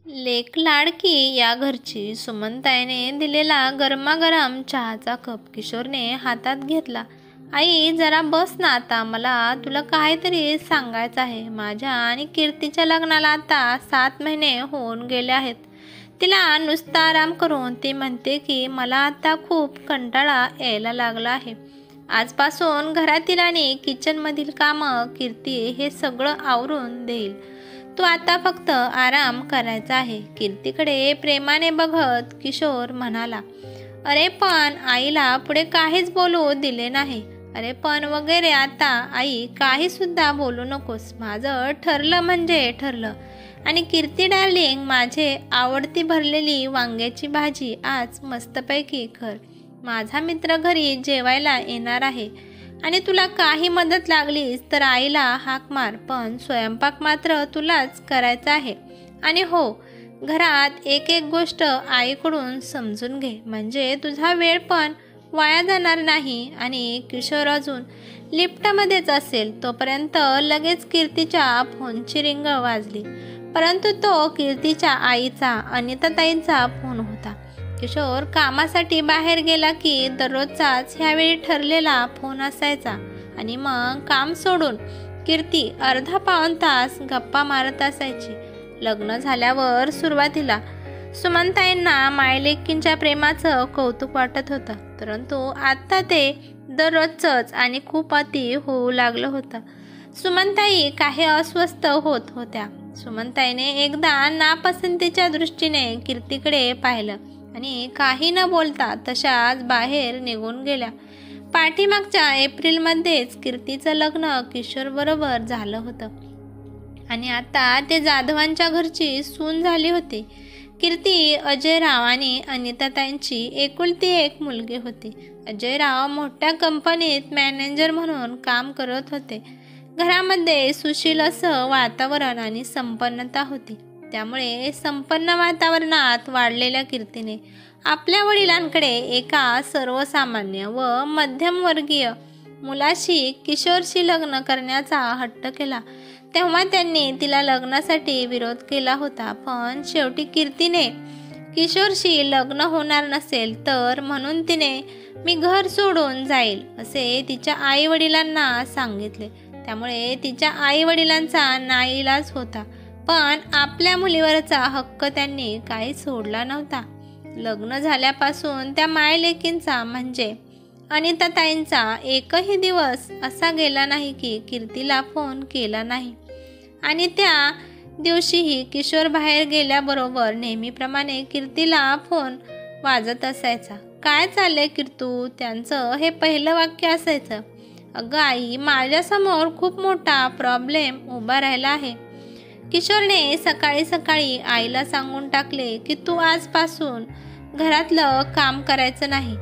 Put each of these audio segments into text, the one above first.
लेक लाडकी या घरची सुमनताईने दिलेला गरमागरम चहाचा कप किशोरने हातात घेतला. आई जरा बस ना आता, मला तुला काहीतरी सांगायचं आहे. माझ्या आणि कीर्तीच्या लग्नाला आता 7 महिने होऊन गेले आहेत. तिला नुसता आराम करून ती म्हणते की मला आता खूप कंटाळा यायला लागला आहे. आजपासून घरातील आणि किचनमधील कामं कीर्ती हे सगळं आवरून देईल. तू आता फक्त आराम करायचा आहे. कीर्तीकडे प्रेमाने बघत किशोर म्हणाला. अरे पण आईला पुढे काहीच बोलू दिले नाही. अरे पण वगैरे आता आई काही सुद्धा बोलू नकोस. माझं ठरलं म्हणजे ठरलं. आणि कीर्ती डार्लिंग, माझे आवडती भरलेली वांग्याची भाजी आज मस्तपैकी कर. माझा मित्र घरी जेवायला येणार आहे आणि तुला काही मदत लागलीस तर आईला हाक मार, पण स्वयंपाक मात्र तुलाच करायचा आहे. आणि हो, घरात एक एक गोष्ट आईकडून समजून घे, म्हणजे तुझा वेळ पण वाया जाणार नाही. आणि किशोर अजून लिफ्टमध्येच असेल तोपर्यंत लगेच कीर्तीच्या फोनची रिंग वाजली. परंतु तो कीर्तीच्या आईचा, अनिताताईंचा फोन होता. किशोर कामासाठी बाहेर गेला की दररोजचाच ह्यावेळी ठरलेला फोन असायचा. आणि मग काम सोडून कीर्ती अर्धा पाऊण तास गप्पा मारत असायची. लग्न झाल्यावर सुरुवातीला सुमनताईंना मायलेकींच्या प्रेमाचं कौतुक वाटत होतं, परंतु आता ते दररोजचंच आणि खूप अति होऊ लागलं होतं. सुमनताई काही अस्वस्थ होत होत्या. सुमनताईने एकदा नापसंतीच्या दृष्टीने कीर्तीकडे पाहिलं आणि काही न बोलता तशाच बाहेर निघून गेल्या. पाठीमागच्या एप्रिलमध्येच कीर्तीचं लग्न किशोर बरोबर झालं होतं आणि आता ते जाधवांच्या घरची सून झाली होती. कीर्ती अजयराव आणि अनिताताईंची एकुलती एक मुलगी होती. अजयराव मोठ्या कंपनीत मॅनेजर म्हणून काम करत होते. घरामध्ये सुशील असं वातावरण आणि संपन्नता होती. त्यामुळे संपन्न वातावरणात वाढलेल्या कीर्तीने आपल्या वडिलांकडे एका सर्वसामान्य व मध्यमवर्गीय मुलाशी, किशोरशी लग्न करण्याचा हट्ट केला. तेव्हा त्यांनी तिला लग्नासाठी विरोध केला होता, पण शेवटी कीर्तीने किशोरशी लग्न होणार नसेल तर म्हणून तिने मी घर सोडून जाईल असे तिच्या आई वडिलांना सांगितले. त्यामुळे तिच्या आई वडिलांचा नाईलाज होता, पण आपल्या मुलीवरचा हक्क त्यांनी काही सोडला नव्हता. लग्न झाल्यापासून त्या मायलेकींचा म्हणजे अनिताताईंचा एकही दिवस असा गेला नाही की कीर्तीला फोन केला नाही. आणि त्या दिवशीही किशोर बाहेर गेल्याबरोबर नेहमीप्रमाणे कीर्तीला फोन वाजत असायचा. काय चाललंय कीर्तू, त्यांचं हे पहिलं वाक्य असायचं. अगं आई, माझ्यासमोर खूप मोठा प्रॉब्लेम उभा राहिला आहे. किशोरने सकाळी सकाळी आईला सांगून टाकले की तू आजपासून घरातलं काम करायचं नाही,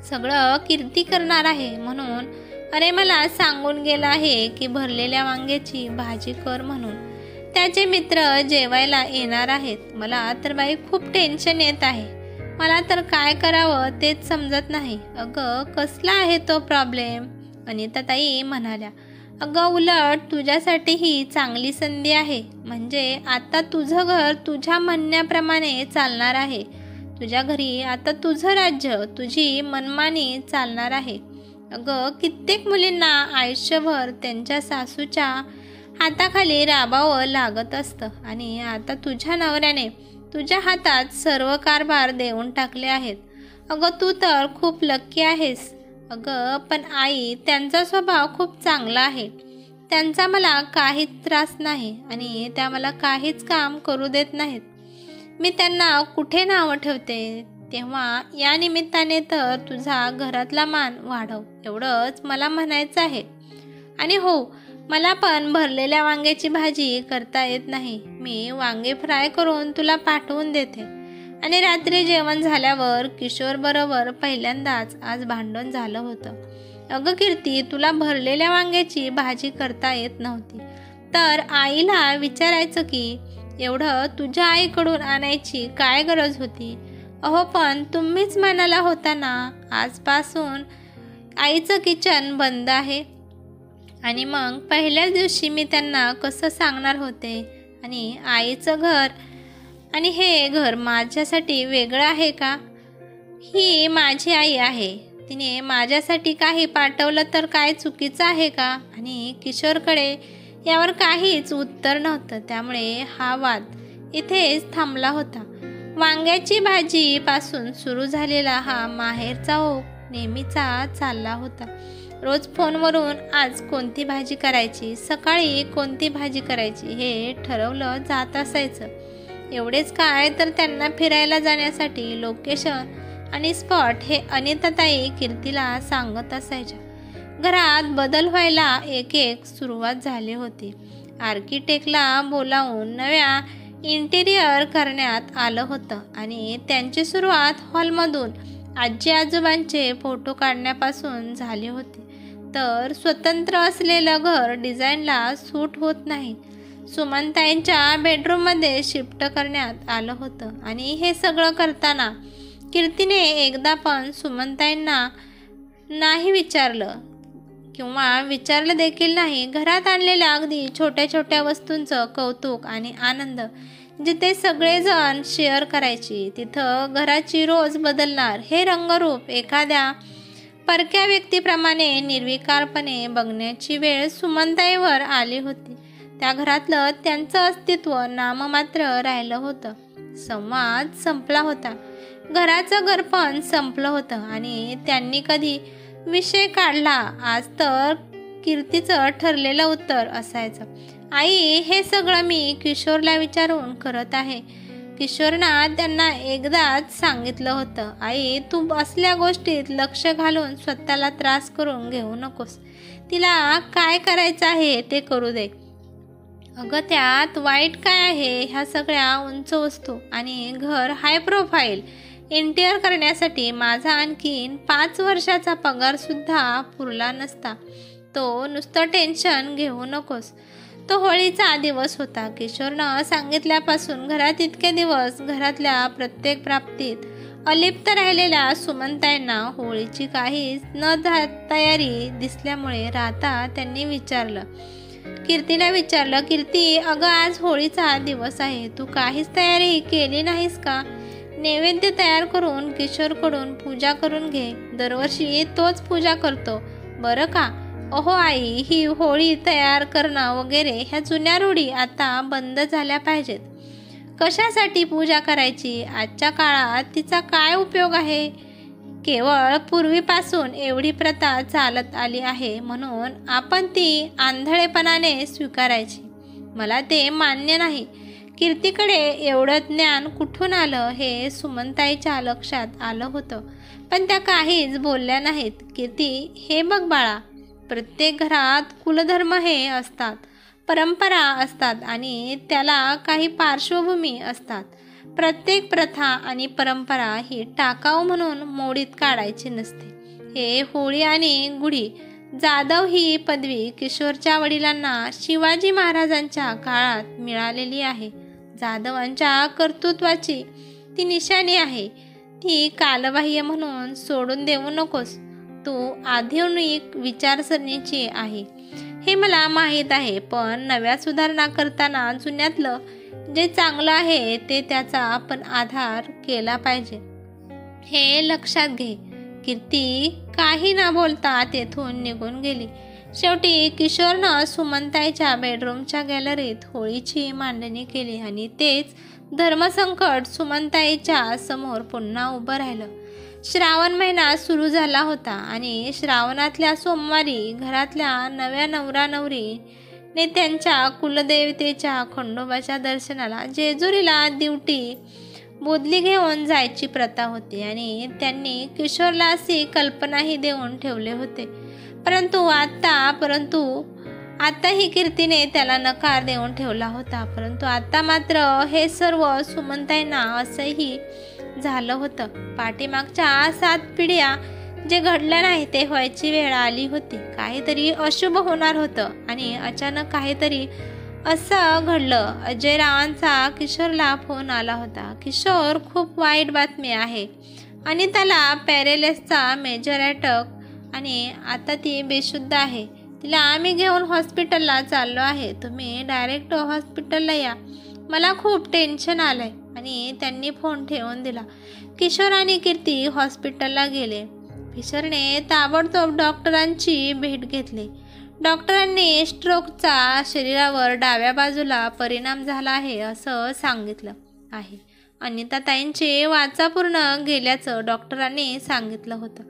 सगळं कीर्ती करणार आहे म्हणून. अरे मला सांगून गेला आहे की भरलेल्या वांग्याची भाजी कर म्हणून. त्याचे मित्र जेवायला येणार आहेत. मला तर बाई खूप टेन्शन येत आहे. मला तर काय करावं तेच समजत नाही. अगं कसला आहे तो प्रॉब्लेम, अनिताताई म्हणाल्या. अगं उलट तुझ्यासाठी ही चांगली संधी आहे. म्हणजे आता तुझं घर तुझ्या म्हणण्याप्रमाणे चालणार आहे. तुझ्या घरी आता तुझं राज्य, तुझी मनमानी चालणार आहे. अगं कित्येक मुलींना आयुष्यभर त्यांच्या सासूच्या हाताखाली राबावं लागत असतं आणि आता तुझ्या नवऱ्याने तुझ्या हातात सर्व कारभार देऊन टाकले आहेत. अगं तू तर खूप लक्की आहेस. अगं पण आई, त्यांचा स्वभाव खूप चांगला आहे. त्यांचा मला काहीच त्रास नाही आणि त्या मला काहीच काम करू देत नाहीत. मी त्यांना कुठे नावं ठेवते, तेव्हा या निमित्ताने तर तुझा घरातला मान वाढव, एवढंच मला म्हणायचं आहे. आणि हो, मला पण भरलेल्या वांग्याची भाजी करता येत नाही. मी वांगे फ्राय करून तुला पाठवून देते. आणि रात्री जेवण झाल्यावर किशोर बरोबर पहिल्यांदाच आज भांडण झालं होतं. अगं कीर्ती, तुला भरलेल्या वांग्याची भाजी करता येत नव्हती तर आईला विचारायचं की एवढं तुझ्या आईकडून आणायची काय गरज होती. अहो पण तुम्हीच म्हणाला होता ना आजपासून आईचं किचन बंद आहे. आणि मग पहिल्याच दिवशी मी त्यांना कसं सांगणार होते. आणि आईचं घर आणि हे घर माझ्यासाठी वेगळं आहे का? ही माझी आई आहे. तिने माझ्यासाठी काही पाठवलं तर काय चुकीचं आहे का? आणि किशोरकडे यावर काहीच उत्तर नव्हतं. त्यामुळे हा वाद इथेच थांबला होता. वांग्याची भाजी पासून सुरू झालेला हा माहेरचा ओघ नेहमीचा चालला होता. रोज फोनवरून आज कोणती भाजी करायची, सकाळी कोणती भाजी करायची हे ठरवलं जात असायचं. एवढेच काय तर त्यांना फिरायला जाण्यासाठी लोकेशन आणि स्पॉट हे अनिताताई कीर्तीला सांगत असायच्या. घरात बदल व्हायला एक एक सुरुवात झाली होती. आर्किटेक्टला बोलावून नव्या इंटेरियर करण्यात आलं होतं आणि त्यांची सुरुवात हॉलमधून आजी आजोबांचे फोटो काढण्यापासून झाली होती. तर स्वतंत्र असलेलं घर डिझाईनला सूट होत नाही. सुमनताईंच्या बेडरूममध्ये शिफ्ट करण्यात आलं होतं. आणि हे सगळं करताना कीर्तीने एकदा पण सुमनताईंना नाही विचारलं किंवा विचारलं देखील नाही. घरात आणलेल्या अगदी छोट्या छोट्या वस्तूंचं कौतुक आणि आनंद जिथे सगळेजण शेअर करायची, तिथं घराची रोज बदलणार हे रंगरूप एखाद्या परक्या व्यक्तीप्रमाणे निर्विकारपणे बघण्याची वेळ सुमनताईवर आली होती. त्या घरातलं त्यांचं अस्तित्व नाममात्र राहिलं होतं. संवाद संपला होता. घराचं घरपण संपलं होतं आणि त्यांनी कधी विषय काढला आज तर कीर्तीचं ठरलेलं उत्तर असायचं, आई हे सगळं मी किशोरला विचारून करत आहे. किशोरनं त्यांना एकदाच सांगितलं होतं, आई तू असल्या गोष्टीत लक्ष घालून स्वतःला त्रास करून घेऊ नकोस. तिला काय करायचं आहे ते करू दे. अगं त्यात वाईट काय आहे? ह्या सगळ्या उंच वस्तू आणि घर हाय प्रोफाईल इंटेरियर करण्यासाठी माझा आणखीन 5 वर्षाचा पगारसुद्धा पुरला नसता. तो नुसतं टेन्शन घेऊ नकोस. तो होळीचा दिवस होता. किशोरनं सांगितल्यापासून घरात इतके दिवस घरातल्या प्रत्येक प्राप्तीत अलिप्त राहिलेल्या सुमनताईंना होळीची काहीच न तयारी दिसल्यामुळे राता त्यांनी कीर्तीला विचारलं, कीर्ती अगं आज होळीचा दिवस आहे, तू काहीच तयारी केली नाहीस का? नैवेद्य तयार करून किशोरकडून पूजा करून घे. दरवर्षी तोच पूजा करतो बरं का? अहो आई, ही होळी तयार करणं वगैरे ह्या जुन्या रूढी आता बंद झाल्या पाहिजेत. कशासाठी पूजा करायची? आजच्या काळात तिचा काय उपयोग आहे? केवळ पूर्वीपासून एवढी प्रथा चालत आली आहे म्हणून आपण ती आंधळेपणाने स्वीकारायची. मला ते मान्य नाही. कीर्तीकडे एवढं ज्ञान कुठून आलं हे सुमनताईच्या लक्षात आलं होतं, पण त्या काहीच बोलल्या नाहीत. कीर्ती हे बघ बाळा, प्रत्येक घरात कुलधर्म हे असतात, परंपरा असतात आणि त्याला काही पार्श्वभूमी असतात. प्रत्येक प्रथा आणि परंपरा ही टाकाऊ म्हणून मोडीत काढायची नसते. हे होळी आणि गुढी जाधव ही पदवी किशोरच्या वडिलांना शिवाजी महाराजांच्या काळात मिळालेली आहे. जाधवांच्या कर्तृत्वाची ती निशाणी आहे. ती कालबाह्य म्हणून सोडून देऊ नकोस. तू आधुनिक विचारसरणीची आहे हे मला माहीत आहे, पण नव्या सुधारणा करताना जुन्यातलं जे चांगलं आहे ते त्याचा आपण आधार केला पाहिजे हे लक्षात घे. कीर्ती काही न बोलता तेथून निघून गेली. शेवटी किशोरनं सुमनताईच्या बेडरूमच्या गॅलरीत होळीची मांडणी केली आणि तेच धर्मसंकट सुमनताईच्या समोर पुन्हा उभं राहिलं. श्रावण महिना सुरू झाला होता आणि श्रावणातल्या सोमवारी घरातल्या नव्या नवरा नवरीने त्यांच्या कुलदेवतेच्या खंडोबाच्या दर्शनाला जेजुरीला दिवटी बोदली घेऊन जायची प्रथा होती आणि त्यांनी किशोरला अशी कल्पनाही देऊन ठेवले होते. परंतु आता ही कीर्तीने त्याला नकार देऊन ठेवला होता. परंतु आता मात्र हे सर्व सुमनताईंना असंही झालं होतं. पाठीमागच्या 7 पिढ्या जे घडलं नाही ते व्हायची वेळ आली होती. काहीतरी अशुभ होणार होतं आणि अचानक काहीतरी असं घडलं. अजयरावांचा किशोरला फोन आला होता. किशोर, खूप वाईट बातमी आहे. आणि त्याला पॅरेलिसचा मेजर अटॅक आणि आता ती बेशुद्ध आहे. तिला आम्ही घेऊन हॉस्पिटलला चाललो आहे. तुम्ही डायरेक्ट हॉस्पिटलला या. मला खूप टेन्शन आलंय. आणि त्यांनी फोन ठेवून दिला. किशोर आणि कीर्ती हॉस्पिटलला गेले. फिशरने ताबडतोब डॉक्टरांची भेट घेतली. डॉक्टरांनी स्ट्रोकचा शरीरावर डाव्या बाजूला परिणाम झाला आहे असं सांगितलं आहे. अनिताताईंची वाचा पूर्ण गेल्याचं डॉक्टरांनी सांगितलं होतं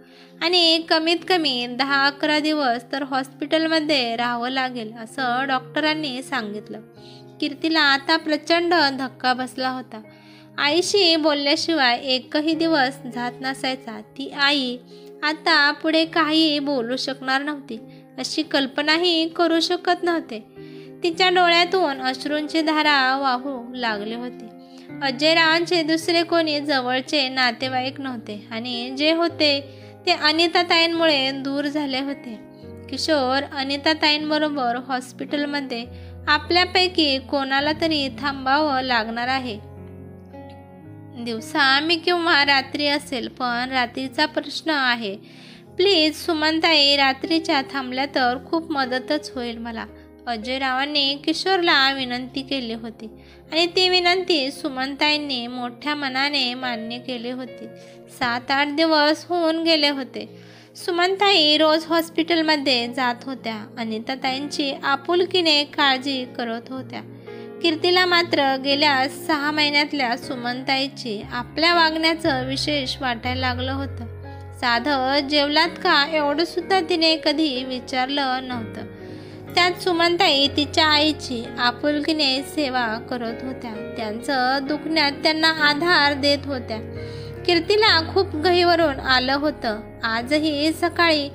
आणि कमीत कमी 10-11 दिवस तर हॉस्पिटलमध्ये राहावं लागेल असं डॉक्टरांनी सांगितलं. कीर्तीला आता प्रचंड धक्का बसला होता. आईशी बोलल्याशिवाय एकही दिवस जात नसायचा. ती आई आता पुढे काही बोलू शकणार नव्हती अशी कल्पनाही करू शकत नव्हते. तिच्या डोळ्यातून अश्रूंची धारा वाहू लागली होती. अजयरावांचे दुसरे कोणी जवळचे नातेवाईक नव्हते आणि जे होते ते अनिताताईंमुळे दूर झाले होते. किशोर अनिताताईंबरोबर हॉस्पिटलमध्ये आपल्यापैकी कोणाला तरी थांबावं लागणार आहे. दिवसा मी किंवा रात्री असेल, पण रात्रीचा प्रश्न आहे. प्लीज सुमनताई रात्रीच्या थांबल्या तर खूप मदतच होईल मला. अजयरावांनी किशोरला विनंती केली होती आणि ती विनंती सुमनताईंनी मोठ्या मनाने मान्य केली होती. 7-8 दिवस होऊन गेले होते. सुमनताई रोज हॉस्पिटलमध्ये जात होत्या. अनिताताईंची आपुलकीने काळजी करत होत्या. कीर्तीला मात्र गेल्या 6 महिन्यातल्या सुमनताईची आपल्या वागण्याचं विशेष वाटायला लागलं होतं. साधं जेवलात का एवढं सुद्धा तिने कधी विचारलं नव्हतं. त्यात सुमनताई तिच्या आईची आपुलकीने सेवा करत होत्या. त्यांचं दुखण्यात त्यांना आधार देत होत्या. कीर्तीला खूप गहिवरून आलं होतं. आजही सकाळी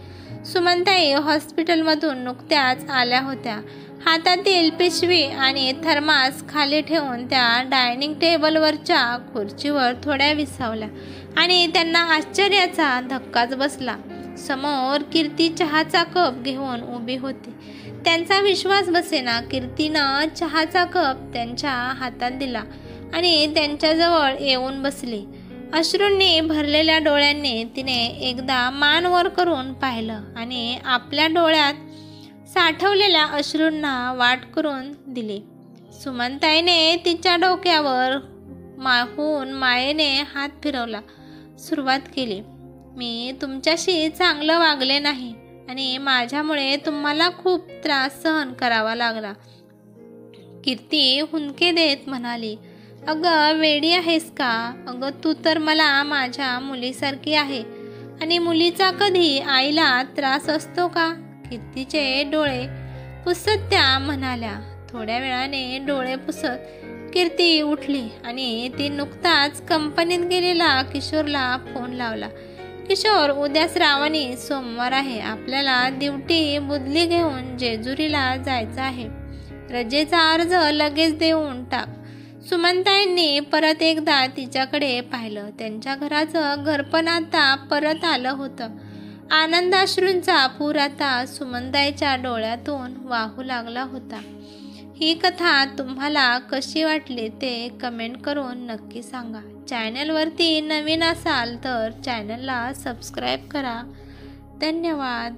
सुमनताई हॉस्पिटलमधून नुकत्याच आल्या होत्या. हातातील पिशवी आणि थर्मास खाली ठेवून त्या डायनिंग टेबलवरच्या खुर्चीवर थोड्या विसावल्या आणि त्यांना आश्चर्याचा धक्काच बसला. समोर कीर्ती चहाचा कप घेऊन उभी होती. त्यांचा विश्वास बसेना. कीर्तीनं चहाचा कप त्यांच्या हातात दिला आणि त्यांच्याजवळ येऊन बसली. अश्रूंनी भरलेल्या डोळ्यांनी तिने एकदा मान वर करून पाहिलं आणि आपल्या डोळ्यात साठवलेल्या अश्रूंना वाट करून दिली. सुमनताईने तिच्या डोक्यावर होऊन मायेने हात फिरवला. सुरुवात केली. मी तुमच्याशी चांगलं वागले नाही आणि माझ्यामुळे तुम्हाला खूप त्रास सहन करावा लागला. कीर्ती हुंदके देत म्हणाली, अगं वेडी आहेस का? अगं तू तर मला माझ्या मुलीसारखी आहे आणि मुलीचा कधी आईला त्रास असतो का? कीर्तीचे डोळे पुसत त्या म्हणाल्या. थोड्या वेळाने डोळे पुसत कीर्ती उठली आणि ती नुकताच कंपनीत गेलेला किशोरला फोन लावला. किशोर, उद्या श्रावणी सोमवार आहे. आपल्याला दिवटी बुदली घेऊन जेजुरीला जायचं आहे. रजेचा अर्ज लगेच देऊन टाक. सुमनताईंनी परत एकदा तिच्याकडे पाहिलं. त्यांच्या घराचं घरपण आता परत आलं होतं. आनंदाश्रूंचा पूर आता सुमनताईच्या डोळ्यातून वाहू लागला होता. ही कथा तुम्हाला कशी वाटली ते कमेंट करून नक्की सांगा. चॅनलवरती नवीन असाल तर चॅनलला सबस्क्राईब करा. धन्यवाद.